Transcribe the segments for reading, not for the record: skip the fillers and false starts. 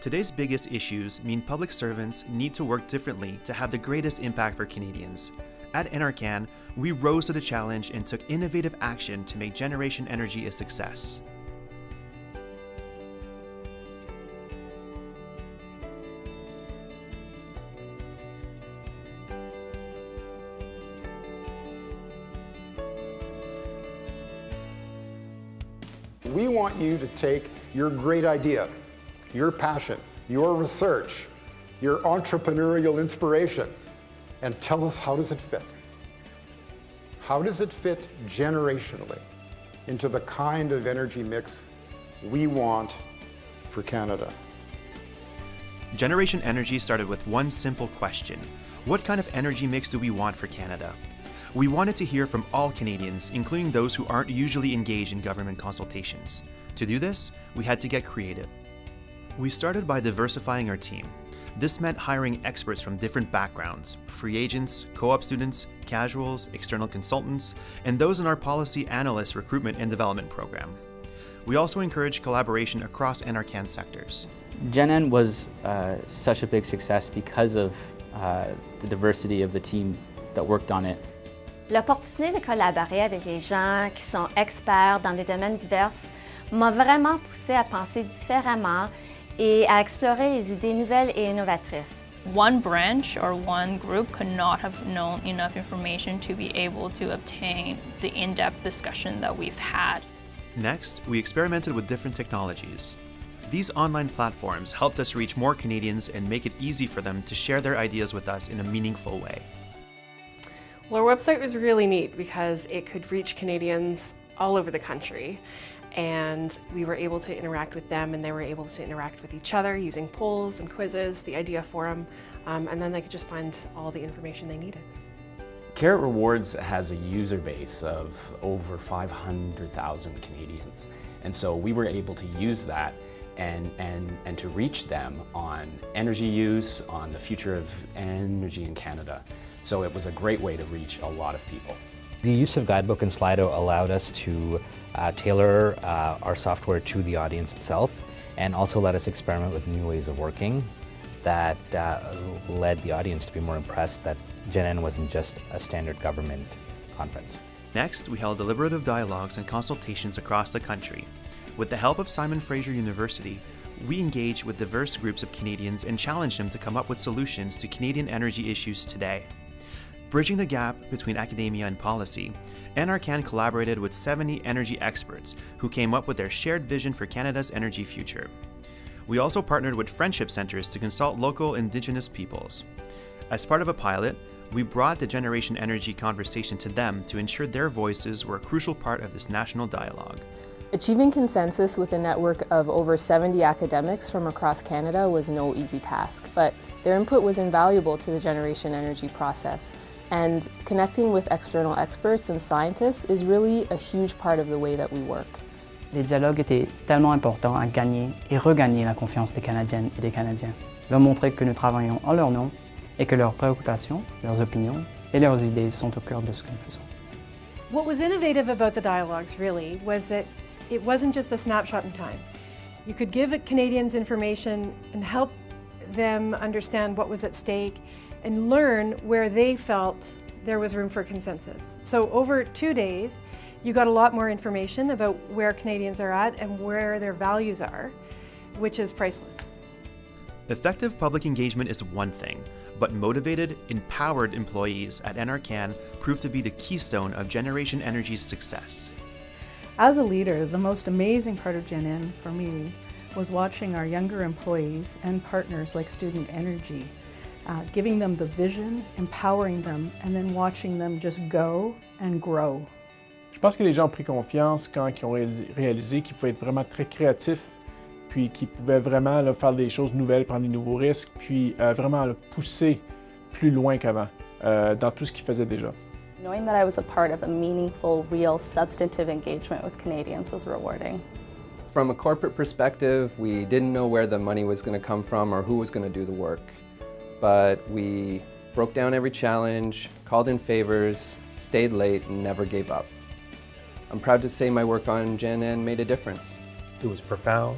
Today's biggest issues mean public servants need to work differently to have the greatest impact for Canadians. At NRCan, we rose to the challenge and took innovative action to make Generation Energy a success. We want you to take your great idea, your passion, your research, your entrepreneurial inspiration, and tell us, how does it fit? How does it fit generationally into the kind of energy mix we want for Canada? Generation Energy started with one simple question: what kind of energy mix do we want for Canada? We wanted to hear from all Canadians, including those who aren't usually engaged in government consultations. To do this, we had to get creative. We started by diversifying our team. This meant hiring experts from different backgrounds: free agents, co-op students, casuals, external consultants, and those in our policy analyst recruitment and development program. We also encouraged collaboration across NRCan sectors. GenN was such a big success because of the diversity of the team that worked on it. L'opportunité de collaborer avec les gens qui sont experts dans des domaines divers m'a vraiment poussé à penser différemment et à explorer les idées nouvelles et innovatrices. One branch or one group could not have known enough information to be able to obtain the in-depth discussion that we've had. Next, we experimented with different technologies. These online platforms helped us reach more Canadians and make it easy for them to share their ideas with us in a meaningful way. Well, our website was really neat because it could reach Canadians all over the country, and we were able to interact with them and they were able to interact with each other using polls and quizzes, the idea forum, and then they could just find all the information they needed. Carrot Rewards has a user base of over 500,000 Canadians, and so we were able to use that and to reach them on energy use, on the future of energy in Canada. So it was a great way to reach a lot of people. The use of Guidebook and Slido allowed us to tailor our software to the audience itself, and also let us experiment with new ways of working that led the audience to be more impressed that GenN wasn't just a standard government conference. Next, we held deliberative dialogues and consultations across the country. With the help of Simon Fraser University, we engaged with diverse groups of Canadians and challenged them to come up with solutions to Canadian energy issues today. Bridging the gap between academia and policy, NRCan collaborated with 70 energy experts who came up with their shared vision for Canada's energy future. We also partnered with friendship centers to consult local Indigenous peoples. As part of a pilot, we brought the Generation Energy conversation to them to ensure their voices were a crucial part of this national dialogue. Achieving consensus with a network of over 70 academics from across Canada was no easy task, but their input was invaluable to the Generation Energy process. And connecting with external experts and scientists is really a huge part of the way that we work. Les dialogues étaient tellement importants à gagner et regagner la confiance des Canadiennes et des Canadiens. Leur montrer que nous travaillons en leur nom et que leurs préoccupations, leurs opinions et leurs idées sont au cœur de ce que nous faisons. What was innovative about the dialogues really was that it wasn't just a snapshot in time. You could give Canadians information and help them understand what was at stake and learn where they felt there was room for consensus. So over 2 days, you got a lot more information about where Canadians are at and where their values are, which is priceless. Effective public engagement is one thing, but motivated, empowered employees at NRCan proved to be the keystone of Generation Energy's success. As a leader, the most amazing part of GenN for me was watching our younger employees and partners like Student Energy, giving them the vision, empowering them, and then watching them just go and grow. Je pense que les gens ont pris confiance quand ils ont réalisé qu'ils pouvaient être vraiment très créatifs, puis qu'ils pouvaient vraiment là, faire des choses nouvelles, prendre des nouveaux risques, puis vraiment là, pousser plus loin qu'avant dans tout ce qu'ils faisaient déjà. Knowing that I was a part of a meaningful, real, substantive engagement with Canadians was rewarding. From a corporate perspective, we didn't know where the money was going to come from or who was going to do the work. But we broke down every challenge, called in favors, stayed late, and never gave up. I'm proud to say my work on GenN made a difference. It was profound,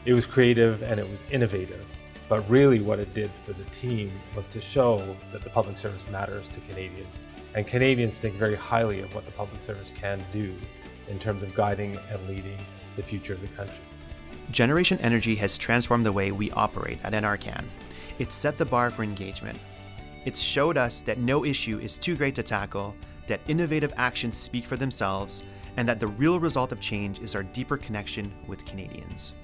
It was creative and it was innovative, but really what it did for the team was to show that the public service matters to Canadians, and Canadians think very highly of what the public service can do in terms of guiding and leading the future of the country. Generation Energy has transformed the way we operate at NRCan. It's set the bar for engagement. It's showed us that no issue is too great to tackle, that innovative actions speak for themselves, and that the real result of change is our deeper connection with Canadians.